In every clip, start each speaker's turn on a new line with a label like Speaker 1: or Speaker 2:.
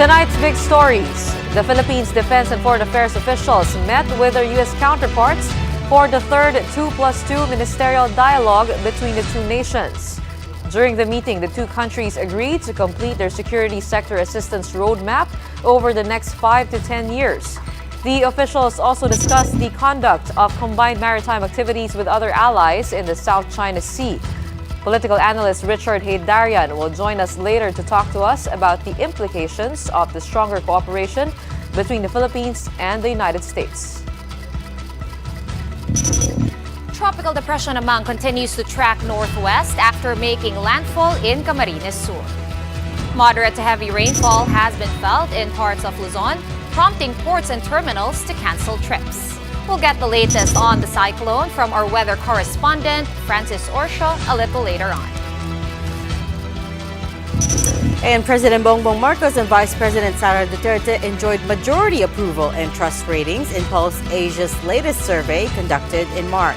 Speaker 1: Tonight's big stories. The Philippines Defense and Foreign Affairs officials met with their U.S. counterparts for the third 2+2 ministerial dialogue between the two nations. During the meeting, the two countries agreed to complete their security sector assistance roadmap over the next 5 to 10 years. The officials also discussed the conduct of combined maritime activities with other allies in the South China Sea. Political analyst Richard Heydarian will join us later to talk to us about the implications of the stronger cooperation between the Philippines and the United States.
Speaker 2: Tropical Depression Amang continues to track northwest after making landfall in Camarines Sur. Moderate to heavy rainfall has been felt in parts of Luzon, prompting ports and terminals to cancel trips. We'll get the latest on the cyclone from our weather correspondent, Francis Orsio, a little later on.
Speaker 3: And President Bongbong Marcos and Vice President Sara Duterte enjoyed majority approval and trust ratings in Pulse Asia's latest survey conducted in March.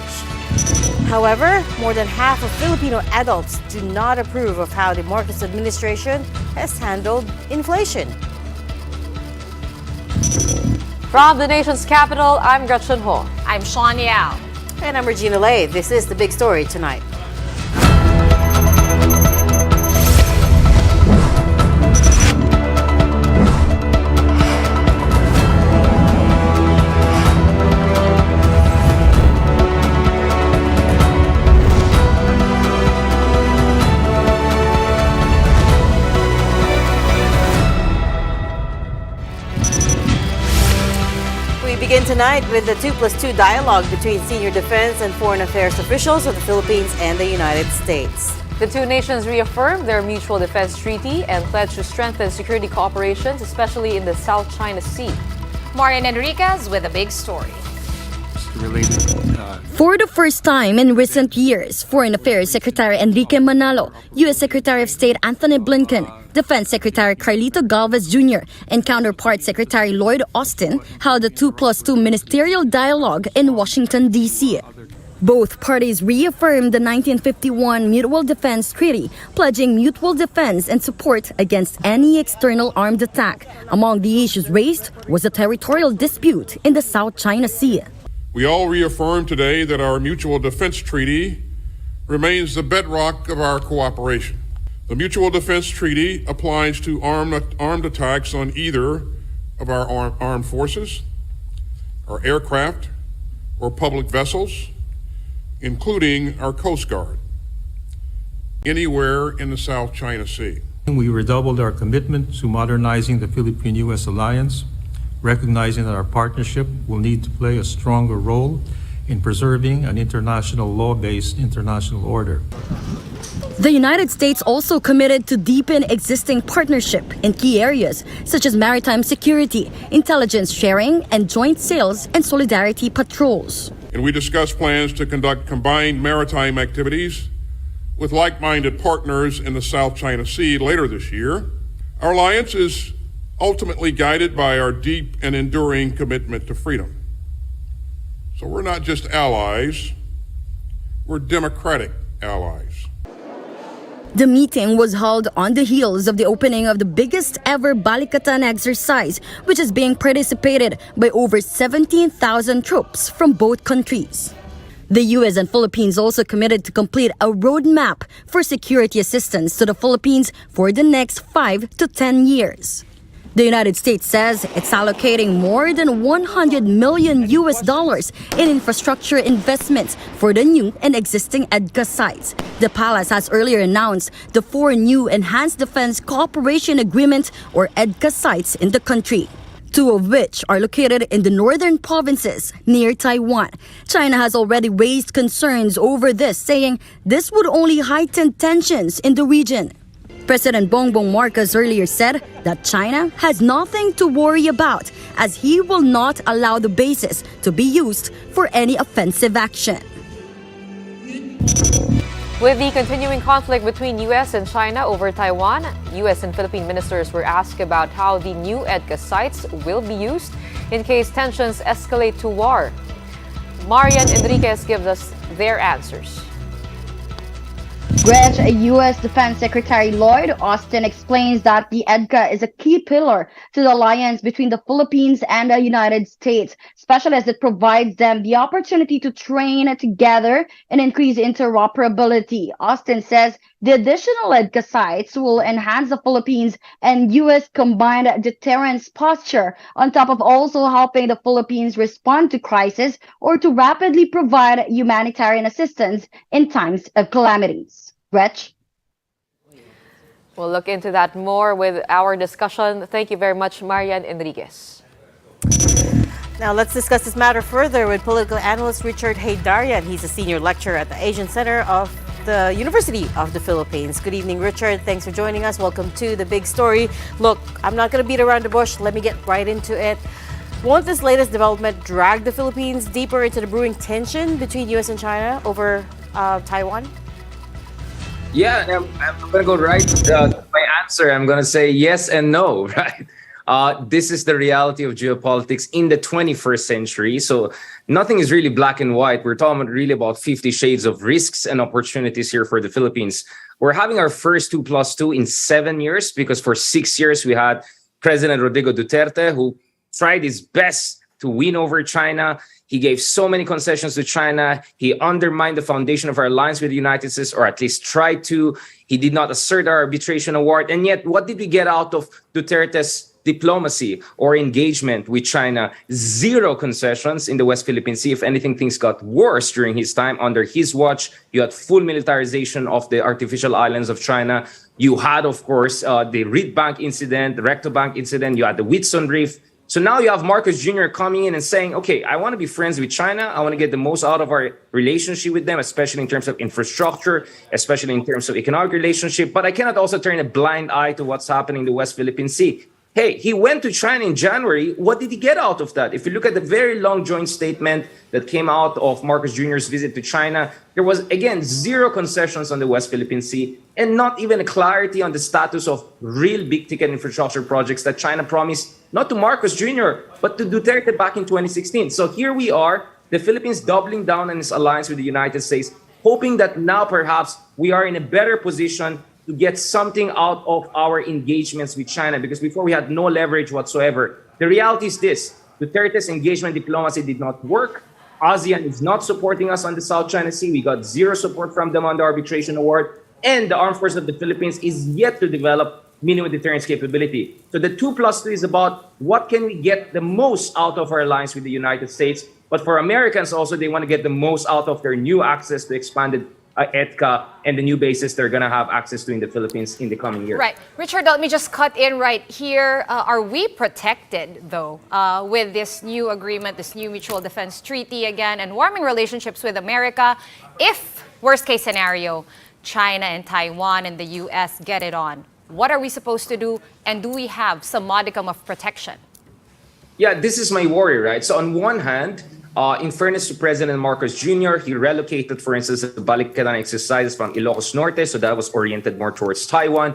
Speaker 3: However, more than half of Filipino adults do not approve of how the Marcos administration has handled inflation.
Speaker 1: From the nation's capital, I'm Gretchen Ho.
Speaker 2: I'm Sean Yao.
Speaker 3: And I'm Regina Lay. This is the big story tonight. We begin tonight with the 2+2 dialogue between senior defense and foreign affairs officials of the Philippines and the United States.
Speaker 1: The two nations reaffirmed their mutual defense treaty and pledged to strengthen security cooperations, especially in the South China Sea.
Speaker 2: Marian Enriquez with a big story.
Speaker 4: For the first time in recent years, Foreign Affairs Secretary Enrique Manalo, U.S. Secretary of State Anthony Blinken, Defense Secretary Carlito Galvez Jr., and counterpart Secretary Lloyd Austin held a 2+2 ministerial dialogue in Washington, D.C. Both parties reaffirmed the 1951 Mutual Defense Treaty, pledging mutual defense and support against any external armed attack. Among the issues raised was a territorial dispute in the South China Sea.
Speaker 5: We all reaffirm today that our Mutual Defense Treaty remains the bedrock of our cooperation. The Mutual Defense Treaty applies to armed attacks on either of our armed forces, our aircraft, or public vessels, including our Coast Guard, anywhere in the South China Sea.
Speaker 6: We redoubled our commitment to modernizing the Philippine-U.S. alliance, recognizing that our partnership will need to play a stronger role in preserving an international law-based international order.
Speaker 4: The United States also committed to deepen existing partnership in key areas such as maritime security, intelligence sharing, and joint sales and solidarity patrols.
Speaker 5: And we discussed plans to conduct combined maritime activities with like-minded partners in the South China Sea later this year. Our alliance is ultimately guided by our deep and enduring commitment to freedom. So we're not just allies, we're democratic allies.
Speaker 4: The meeting was held on the heels of the opening of the biggest ever Balikatan exercise, which is being participated by over 17,000 troops from both countries. The U.S. and Philippines also committed to complete a roadmap for security assistance to the Philippines for the next 5 to 10 years. The United States says it's allocating more than $100 million in infrastructure investments for the new and existing EDCA sites. The palace has earlier announced the 4 new Enhanced Defense Cooperation Agreement or EDCA sites in the country, 2 of which are located in the northern provinces near Taiwan. China has already raised concerns over this, saying this would only heighten tensions in the region. President Bongbong Marcos earlier said that China has nothing to worry about as he will not allow the bases to be used for any offensive action.
Speaker 1: With the continuing conflict between U.S. and China over Taiwan, U.S. and Philippine ministers were asked about how the new EDCA sites will be used in case tensions escalate to war. Marian Enriquez gives us their answers.
Speaker 7: Reg, U.S. Defense Secretary Lloyd Austin explains that the EDCA is a key pillar to the alliance between the Philippines and the United States, especially as it provides them the opportunity to train together and increase interoperability. Austin says the additional EDCA sites will enhance the Philippines and U.S. combined deterrence posture, on top of also helping the Philippines respond to crisis or to rapidly provide humanitarian assistance in times of calamities. Gretch?
Speaker 1: We'll look into that more with our discussion. Thank you very much, Marian Enriquez.
Speaker 3: Now let's discuss this matter further with political analyst Richard Haydarian. He's a senior lecturer at the Asian Center of the University of the Philippines. Good evening, Richard. Thanks for joining us. Welcome to The Big Story. Look, I'm not going to beat around the bush. Let me get right into it. Won't this latest development drag the Philippines deeper into the brewing tension between U.S. and China over Taiwan?
Speaker 8: Yeah, I'm going to go right to my answer. I'm going to say yes and no, right? This is the reality of geopolitics in the 21st century. So nothing is really black and white. We're talking really about 50 shades of risks and opportunities here for the Philippines. We're having our first 2+2 in 7 years, because for 6 years we had President Rodrigo Duterte, who tried his best to win over China. He gave so many concessions to China. He undermined the foundation of our alliance with the United States, or at least tried to. He did not assert our arbitration award. And yet, what did we get out of Duterte's diplomacy or engagement with China? Zero concessions in the West Philippine Sea. If anything, things got worse during his time. Under his watch, you had full militarization of the artificial islands of China. You had, of course, the Reed Bank incident, the Recto Bank incident. You had the Whitsun Reef. So now you have Marcos Jr. coming in and saying, okay, I want to be friends with China. I want to get the most out of our relationship with them, especially in terms of infrastructure, especially in terms of economic relationship. But I cannot also turn a blind eye to what's happening in the West Philippine Sea. Hey, he went to China in January. What did he get out of that? If you look at the very long joint statement that came out of Marcos Jr.'s visit to China, there was, again, zero concessions on the West Philippine Sea and not even a clarity on the status of real big-ticket infrastructure projects that China promised, not to Marcos Jr., but to Duterte back in 2016. So here we are, the Philippines doubling down on its alliance with the United States, hoping that now perhaps we are in a better position to get something out of our engagements with China, because before we had no leverage whatsoever. The reality is this: Duterte's engagement diplomacy did not work. ASEAN is not supporting us on the South China Sea. We got zero support from them on the arbitration award. And the Armed Forces of the Philippines is yet to develop minimum deterrence capability. So the 2+2 is about what can we get the most out of our alliance with the United States. But for Americans also, they want to get the most out of their new access to expanded EDCA and the new bases they're going to have access to in the Philippines in the coming year.
Speaker 2: Right. Richard, let me just cut in right here. Are we protected, though, with this new agreement, this new mutual defense treaty again, and warming relationships with America, if, worst case scenario, China and Taiwan and the U.S. get it on? What are we supposed to do, and do we have some modicum of protection?
Speaker 8: Yeah, this is my worry, right? So on one hand, in fairness to President Marcos Jr., he relocated, for instance, the Balikatan exercises from Ilocos Norte, so that was oriented more towards Taiwan.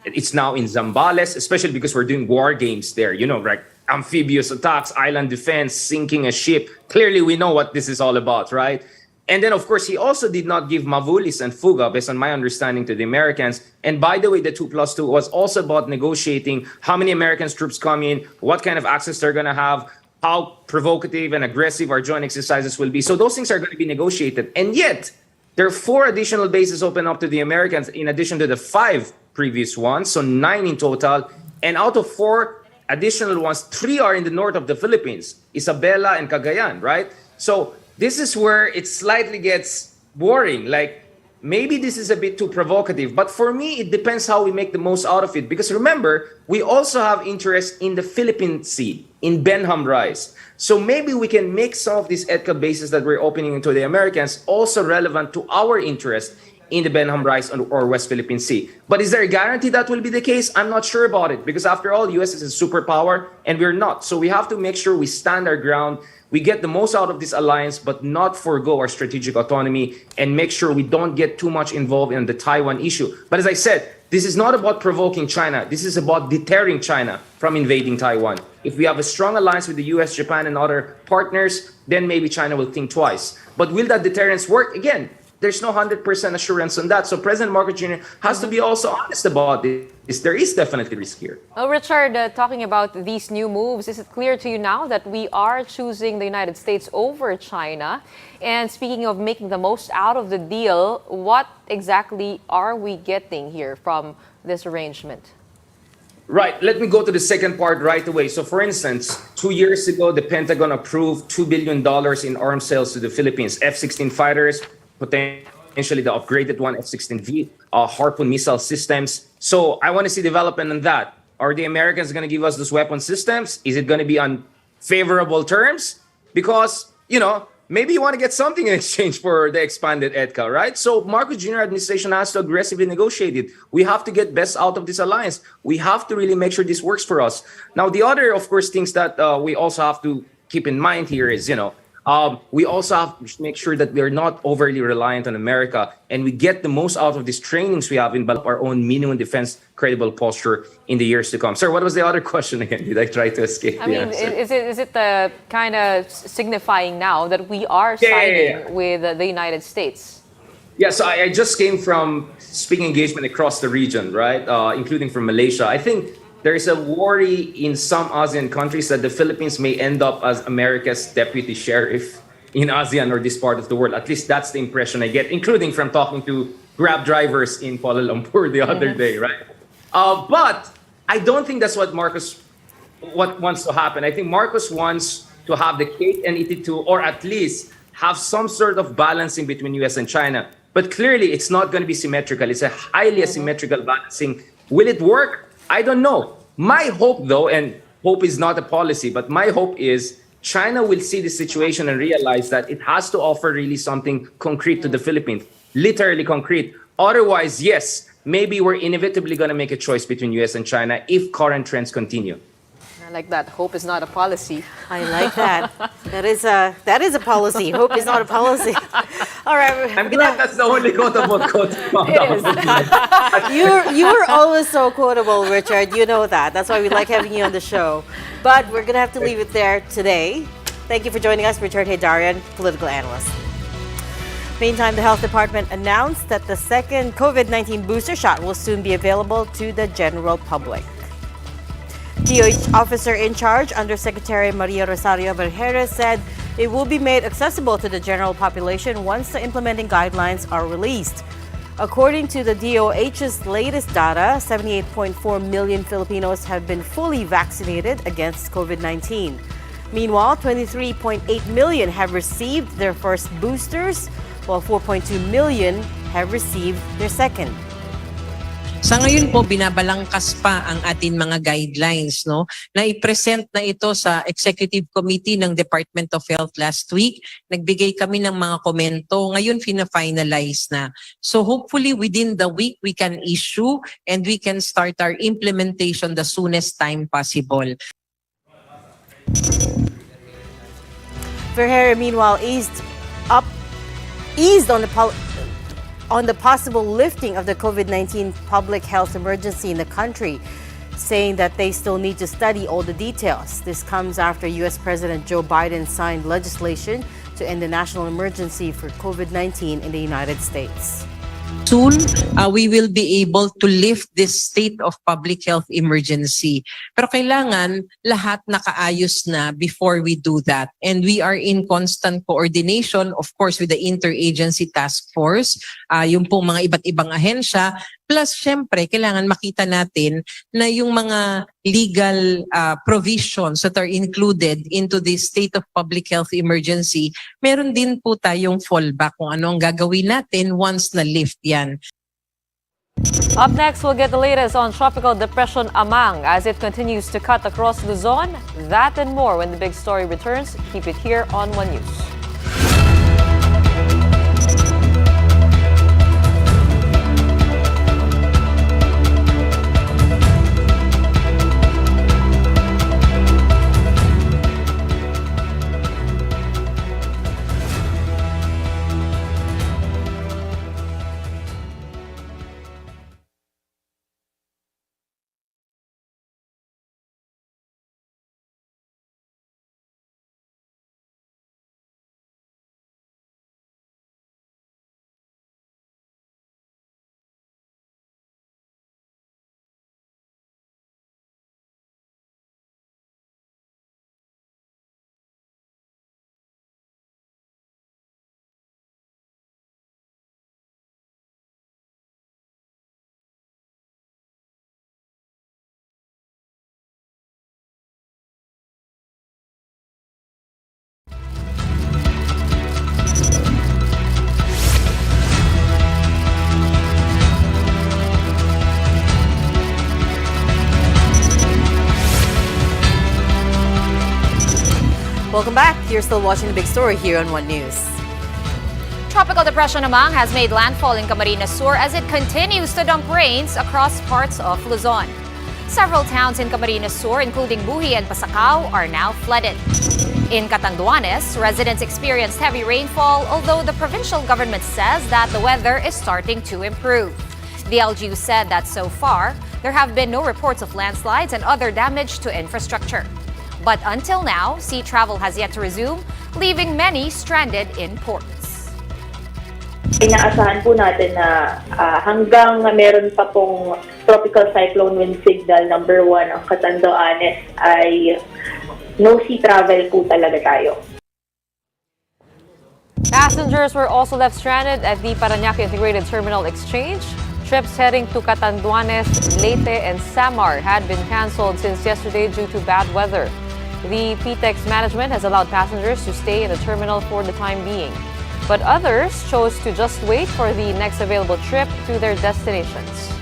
Speaker 8: It's now in Zambales, especially because we're doing war games there, you know, like amphibious attacks, island defense, sinking a ship. Clearly, we know what this is all about, right? And then, of course, he also did not give Mavulis and Fuga, based on my understanding, to the Americans. And by the way, the 2+2 was also about negotiating how many American troops come in, what kind of access they're going to have, how provocative and aggressive our joint exercises will be. So those things are going to be negotiated. And yet, there are 4 additional bases open up to the Americans in addition to the 5 previous ones, so 9 in total. And out of 4 additional ones, 3 are in the north of the Philippines, Isabela and Cagayan, right? So this is where it slightly gets boring. Like, maybe this is a bit too provocative, but for me, it depends how we make the most out of it. Because remember, we also have interest in the Philippine Sea, in Benham Rise. So maybe we can make some of these EDCA bases that we're opening into the Americans also relevant to our interest in the Benham Rise or West Philippine Sea. But is there a guarantee that will be the case? I'm not sure about it, because after all, US is a superpower and we're not. So we have to make sure we stand our ground, we get the most out of this alliance, but not forego our strategic autonomy, and make sure we don't get too much involved in the Taiwan issue. But as I said, this is not about provoking China. This is about deterring China from invading Taiwan. If we have a strong alliance with the US, Japan, and other partners, then maybe China will think twice. But will that deterrence work? Again, there's no 100% assurance on that. So President Marcos Jr. has to be also honest about this. There is definitely risk here.
Speaker 1: Well, Richard, talking about these new moves, is it clear to you now that we are choosing the United States over China? And speaking of making the most out of the deal, what exactly are we getting here from this arrangement?
Speaker 8: Right. Let me go to the second part right away. So, for instance, 2 years ago, the Pentagon approved $2 billion in arms sales to the Philippines, F-16 fighters, potentially the upgraded one, F-16V, Harpoon missile systems. So I want to see development on that. Are the Americans going to give us those weapon systems? Is it going to be on favorable terms? Because, maybe you want to get something in exchange for the expanded EDCA, right? So Marcos Jr. administration has to aggressively negotiate it. We have to get best out of this alliance. We have to really make sure this works for us. Now, the other, of course, things that we also have to keep in mind here is, we also have to make sure that we're not overly reliant on America and we get the most out of these trainings we have in our own minimum defense credible posture in the years to come. Sir, what was the other question again? Did I try to escape the answer?
Speaker 1: Is it the kind of signifying now that we are siding with the United States?
Speaker 8: Yeah, so I just came from speaking engagement across the region, right? Including from Malaysia. I think there is a worry in some ASEAN countries that the Philippines may end up as America's deputy sheriff in ASEAN or this part of the world. At least that's the impression I get, including from talking to Grab drivers in Kuala Lumpur the other day, right? But I don't think that's what wants to happen. I think Marcos wants to have the cake and eat it too, or at least have some sort of balancing between US and China. But clearly, it's not going to be symmetrical. It's a highly asymmetrical balancing. Will it work? I don't know. My hope, though, and hope is not a policy, but my hope is China will see the situation and realize that it has to offer really something concrete to the Philippines, literally concrete. Otherwise, yes, maybe we're inevitably going to make a choice between US and China if current trends continue.
Speaker 1: I like that. Hope is not a policy.
Speaker 3: I like that. That is a policy. Hope is not a policy. All right.
Speaker 8: I'm glad that's the only quotable quote.
Speaker 3: You're always so quotable, Richard. You know that. That's why we like having you on the show. But we're gonna have to leave it there today. Thank you for joining us, Richard Heydarian, political analyst. Meantime, the Health Department announced that the second COVID-19 booster shot will soon be available to the general public. DOH officer in charge, Undersecretary Maria Rosario Vergeres, said it will be made accessible to the general population once the implementing guidelines are released. According to the DOH's latest data, 78.4 million Filipinos have been fully vaccinated against COVID-19. Meanwhile, 23.8 million have received their first boosters, while 4.2 million have received their second.
Speaker 9: Sa ngayon po, binabalangkas pa ang atin mga guidelines, no? Na i-present na ito sa Executive Committee ng Department of Health last week. Nagbigay kami ng mga komento. Ngayon, fina-finalize na. So hopefully within the week, we can issue and we can start our implementation the soonest time possible.
Speaker 3: Vergeres, meanwhile, eased on the possible lifting of the COVID-19 public health emergency in the country, saying that they still need to study all the details. This comes after U.S. President Joe Biden signed legislation to end the national emergency for COVID-19 in the United States.
Speaker 9: Soon, we will be able to lift this state of public health emergency. Pero kailangan lahat nakaayos na before we do that. And we are in constant coordination, of course, with the Interagency Task Force, yung pong mga iba't ibang ahensya. Plus, syempre, kailangan makita natin na yung mga legal provisions that are included into the state of public health emergency, meron din po tayong fallback kung ano ang gagawin natin once na-lift yan.
Speaker 1: Up next, we'll get the latest on Tropical Depression Amang as it continues to cut across Luzon. That and more when the big story returns. Keep it here on One News.
Speaker 3: Welcome back. You're still watching the big story here on One News.
Speaker 2: Tropical Depression Amang has made landfall in Camarines Sur as it continues to dump rains across parts of Luzon. Several towns in Camarines Sur, including Buhi and Pasacao, are now flooded. In Catanduanes, residents experienced heavy rainfall, although the provincial government says that the weather is starting to improve. The LGU said that so far, there have been no reports of landslides and other damage to infrastructure. But until now, sea travel has yet to resume, leaving many stranded in ports.
Speaker 10: Inaasahan po natin na hanggang meron pa pong tropical cyclone wind signal number 1 ang Catanduanes ay no sea travel po talaga tayo.
Speaker 1: Passengers were also left stranded at the Parañaque Integrated Terminal Exchange. Trips heading to Catanduanes, Leyte, and Samar had been canceled since yesterday due to bad weather. The PTEX management has allowed passengers to stay in the terminal for the time being. But others chose to just wait for the next available trip to their destinations.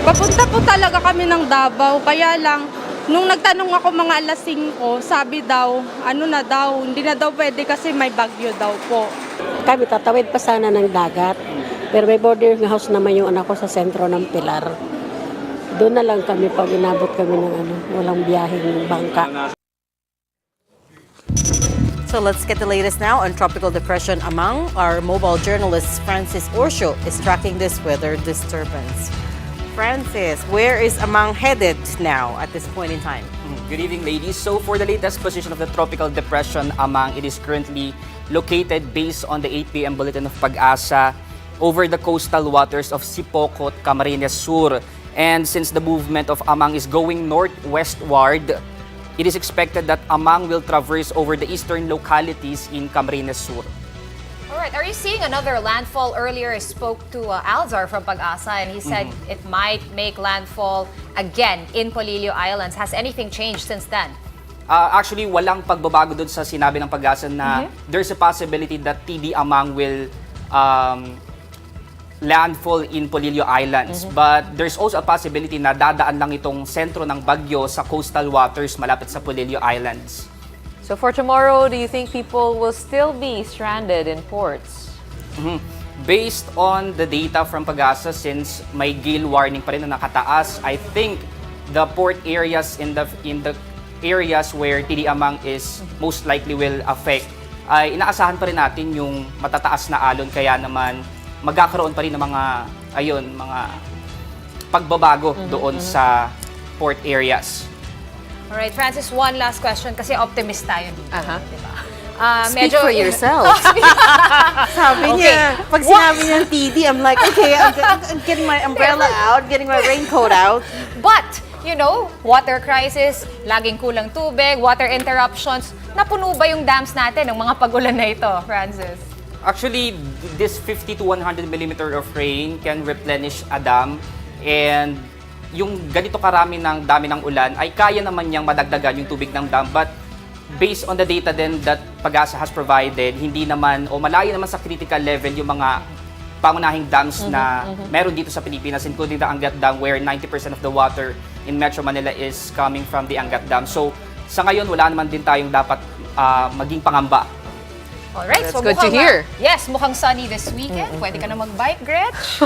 Speaker 11: Papunta po talaga kami ng Davao, kaya lang, nung nagtanong ako mga alas 5, sabi daw, hindi na daw pwede kasi may bagyo daw po.
Speaker 12: Kami tatawid pa sana ng dagat, pero may boarding house naman yung anak ko sa sentro ng Pilar. Doon na lang kami pag inabot kami ng walang biyaheng bangka.
Speaker 3: So let's get the latest now on Tropical Depression Amang. Our mobile journalist Francis Orsio is tracking this weather disturbance. Francis, where is Amang headed now at this point in time?
Speaker 13: Good evening, ladies. So for the latest position of the Tropical Depression Amang, it is currently located based on the 8 p.m. bulletin of Pag-asa over the coastal waters of Sipocot, Camarines Sur. And since the movement of Amang is going northwestward, it is expected that Amang will traverse over the eastern localities in Camarines Sur.
Speaker 2: All right, are you seeing another landfall? Earlier, I spoke to Alzar from Pag-asa and he said it might make landfall again in Polillo Islands. Has anything changed since then?
Speaker 13: Actually, walang pagbabago doon sa sinabi ng Pag-asa na there's a possibility that TD Amang will landfall in Polillo Islands. But there's also a possibility na dadaan lang itong sentro ng bagyo sa coastal waters malapit sa Polillo Islands.
Speaker 1: So for tomorrow, do you think people will still be stranded in ports?
Speaker 13: Based on the data from Pag-asa, since may gale warning pa rin na nakataas, I think the port areas in the areas where TD Amang is most likely will affect, ay inaasahan pa rin natin yung matataas na alon, kaya naman magkakaroon pa rin ng mga pagbabago doon sa port areas.
Speaker 2: Alright, Francis, one last question kasi optimist tayo dito. Diba?
Speaker 3: Speak for yourself. Sabi niya, pag sinabi niya TD, I'm like, okay, I'm getting my umbrella out, getting my raincoat out.
Speaker 2: But, you know, water crisis, laging kulang tubig, water interruptions. Napuno ba yung dams natin ng mga pagulan na ito, Francis?
Speaker 13: Actually, this 50 to 100 millimeter of rain can replenish a dam, and yung ganito karami ng dami ng ulan ay kaya naman niyang madagdagan yung tubig ng dam. But based on the data then that Pag-asa has provided, hindi naman o malayo naman sa critical level yung mga pangunahing dams na meron dito sa Pilipinas, including the Angat Dam where 90% of the water in Metro Manila is coming from the Angat Dam. So sa ngayon, wala naman din tayong dapat maging pangamba.
Speaker 2: Alright,
Speaker 1: That's
Speaker 2: so
Speaker 1: good to hear.
Speaker 2: Yes, mukhang sunny this weekend. Pwede ka na mag-bike, Gretch.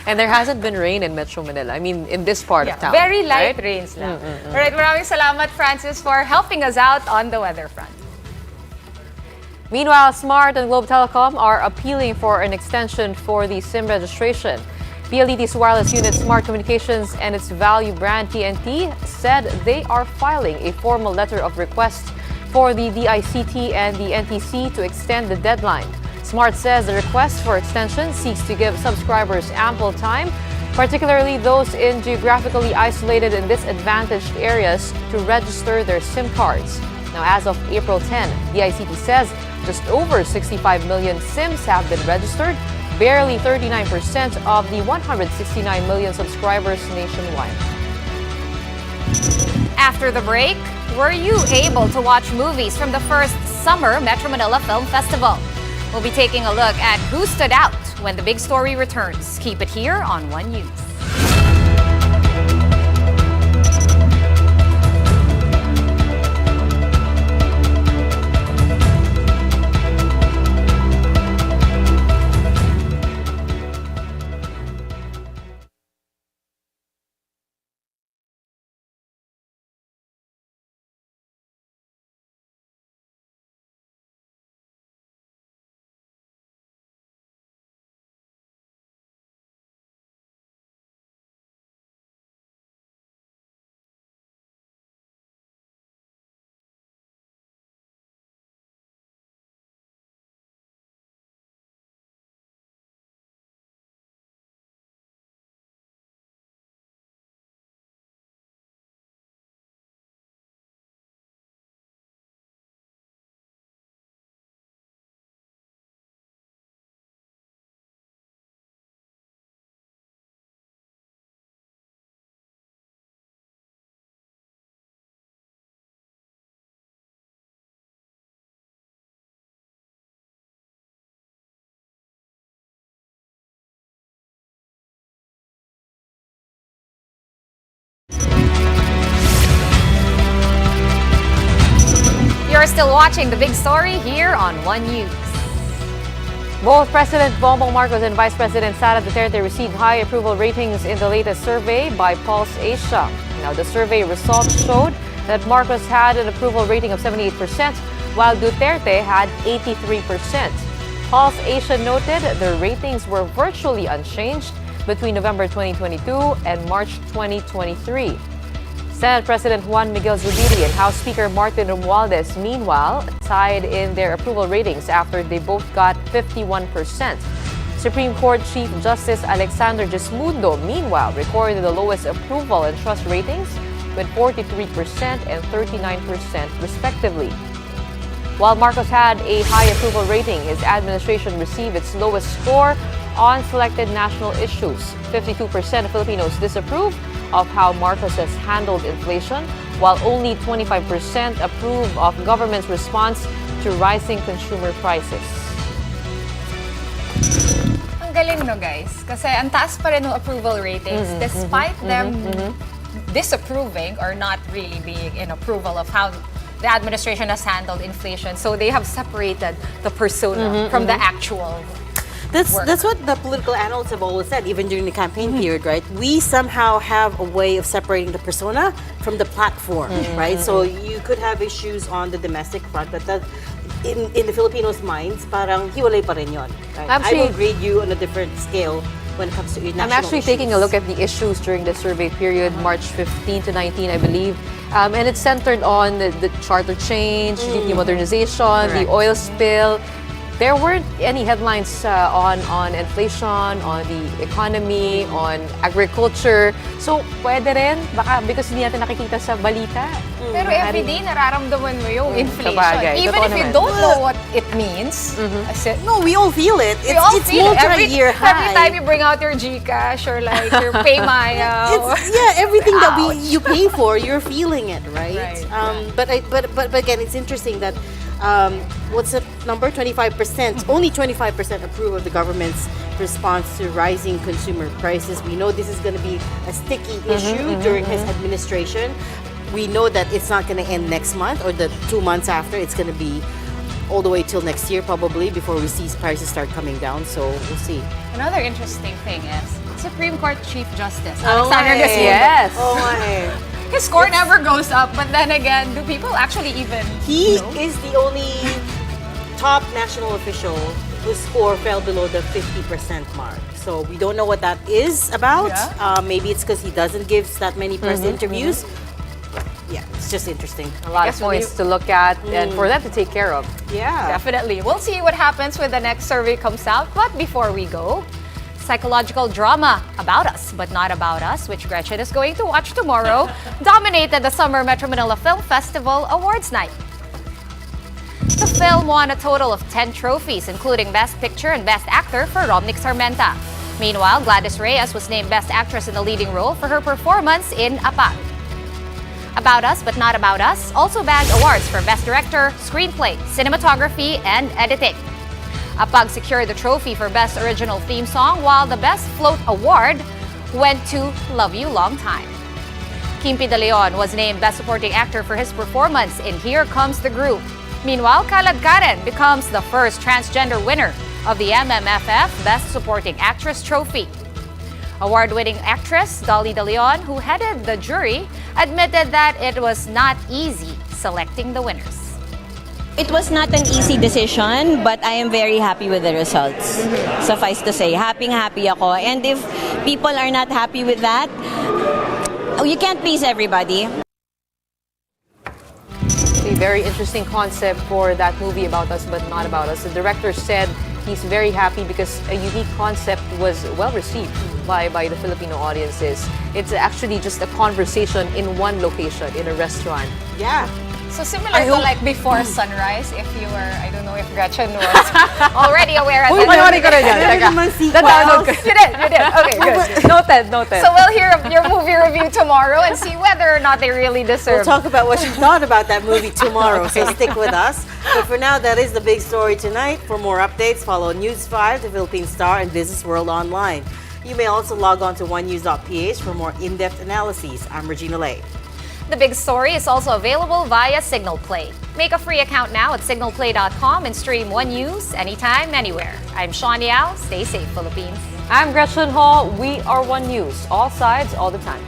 Speaker 1: And there hasn't been rain in Metro Manila. I mean, in this part of town.
Speaker 2: Very light
Speaker 1: right?
Speaker 2: rains lang. Alright, maraming salamat, Francis, for helping us out on the weather front.
Speaker 1: Meanwhile, Smart and Globe Telecom are appealing for an extension for the SIM registration. PLDT's wireless unit Smart Communications and its value brand TNT said they are filing a formal letter of request for the DICT and the NTC to extend the deadline. Smart says the request for extension seeks to give subscribers ample time, particularly those in geographically isolated and disadvantaged areas, to register their SIM cards. Now, as of April 10, DICT says just over 65 million SIMs have been registered, barely 39% of the 169 million subscribers nationwide.
Speaker 2: After the break, were you able to watch movies from the first Summer Metro Manila Film Festival? We'll be taking a look at who stood out when the big story returns. Keep it here on One News. You're still watching The Big Story here on One News.
Speaker 1: Both President Bongbong Marcos and Vice President Sara Duterte received high approval ratings in the latest survey by Pulse Asia. Now, the survey results showed that Marcos had an approval rating of 78%, while Duterte had 83%. Pulse Asia noted the ratings were virtually unchanged between November 2022 and March 2023. Senate President Juan Miguel Zubiri and House Speaker Martin Romualdez, meanwhile, tied in their approval ratings after they both got 51%. Supreme Court Chief Justice Alexander Gismundo, meanwhile, recorded the lowest approval and trust ratings with 43% and 39% respectively. While Marcos had a high approval rating, his administration received its lowest score on selected national issues. 52% of Filipinos disapprove of how Marcos has handled inflation, while only 25% approve of government's response to rising consumer prices.
Speaker 2: Ang galing no guys, kasi ang taas pa rin ng approval ratings despite them disapproving or not really being in approval of how the administration has handled inflation. So they have separated the persona from the actual work.
Speaker 3: That's what the political analysts have always said, even during the campaign period, right? We somehow have a way of separating the persona from the platform, right? So you could have issues on the domestic front, but that in the Filipinos' minds, parang hiwalay pa rin yun. Right? I will grade you on a different scale when it comes to your national
Speaker 1: I'm actually
Speaker 3: issues.
Speaker 1: taking a look at the issues during the survey period, March 15 to 19, I believe. And it's centered on the charter change, the modernization, the oil spill. There weren't any headlines on inflation, on the economy, on agriculture. So, pwede rin, baka because hindi natin nakikita sa balita.
Speaker 2: Pero everyday nararamdaman mo yung inflation.
Speaker 1: Sabagay,
Speaker 2: Even
Speaker 1: totoo
Speaker 2: if you
Speaker 1: naman.
Speaker 2: don't know what it means.
Speaker 3: No, we all feel it.
Speaker 2: We all
Speaker 3: It's
Speaker 2: feel it.
Speaker 3: multi-year high.
Speaker 2: Every time you bring out your GCash or like your Paymaya.
Speaker 3: Everything that
Speaker 2: Ouch.
Speaker 3: you pay for, you're feeling it, right?
Speaker 2: Right,
Speaker 3: But again, it's interesting that what's the number? 25%. Only 25% approve of the government's response to rising consumer prices. We know this is going to be a sticky issue during his administration. We know that it's not going to end next month or the 2 months after. It's going to be all the way till next year probably before we see prices start coming down. So we'll see.
Speaker 2: Another interesting thing is Supreme Court Chief Justice
Speaker 3: Oh
Speaker 2: Alexander
Speaker 3: my.
Speaker 2: Gismundo.
Speaker 1: Yes.
Speaker 3: Oh my.
Speaker 2: His score never goes up, but then again, do people actually even
Speaker 3: He
Speaker 2: know?
Speaker 3: is the only top national official whose score fell below the 50% mark. So we don't know what that is about.
Speaker 2: Yeah.
Speaker 3: Maybe it's because he doesn't give that many press interviews. Yeah, it's just interesting.
Speaker 1: A lot of
Speaker 2: Guess
Speaker 1: points to look at and for them to take care of.
Speaker 3: Yeah.
Speaker 2: Definitely. We'll see what happens when the next survey comes out. But before we go, psychological drama about us, but not about us, which Gretchen is going to watch tomorrow, dominated the Summer Metro Manila Film Festival Awards Night. The film won a total of 10 trophies, including Best Picture and Best Actor for Romnick Sarmenta. Meanwhile, Gladys Reyes was named Best Actress in the leading role for her performance in Apag. About Us, But Not About Us also bagged awards for Best Director, Screenplay, Cinematography, and Editing. Apag secured the trophy for Best Original Theme Song, while the Best Float Award went to Love You Long Time. Kimpi De Leon was named Best Supporting Actor for his performance in Here Comes the Groove. Meanwhile, Kalad Karen becomes the first transgender winner of the MMFF Best Supporting Actress trophy. Award-winning actress Dolly De Leon, who headed the jury, admitted that it was not easy selecting the winners.
Speaker 14: It was not an easy decision, but I am very happy with the results. Suffice to say, happy ako. And if people are not happy with that, you can't please everybody.
Speaker 1: A very interesting concept for that movie, About Us But Not About Us. The director said he's very happy because a unique concept was well received by the Filipino audiences. It's actually just a conversation in one location, in a restaurant.
Speaker 3: Yeah.
Speaker 2: So similar to like Before Sunrise, if you were, I don't know if Gretchen was already aware of
Speaker 1: Panoorin ko rin yan. Teka. Na-download ko.
Speaker 2: You did. Okay, good.
Speaker 1: Noted.
Speaker 2: So we'll hear your movie review tomorrow and see whether or not they really
Speaker 3: We'll
Speaker 2: deserve.
Speaker 3: talk about what you thought about that movie tomorrow, so stick with us. But for now, that is the big story tonight. For more updates, follow News 5, the Philippine Star, and Business World online. You may also log on to onenews.ph for more in-depth analyses. I'm Regina Lay.
Speaker 2: The Big Story is also available via Signal Play. Make a free account now at signalplay.com and stream One News anytime, anywhere. I'm Sean Yao. Stay safe, Philippines.
Speaker 1: I'm Gretchen Hall. We are One News. All sides, all the time.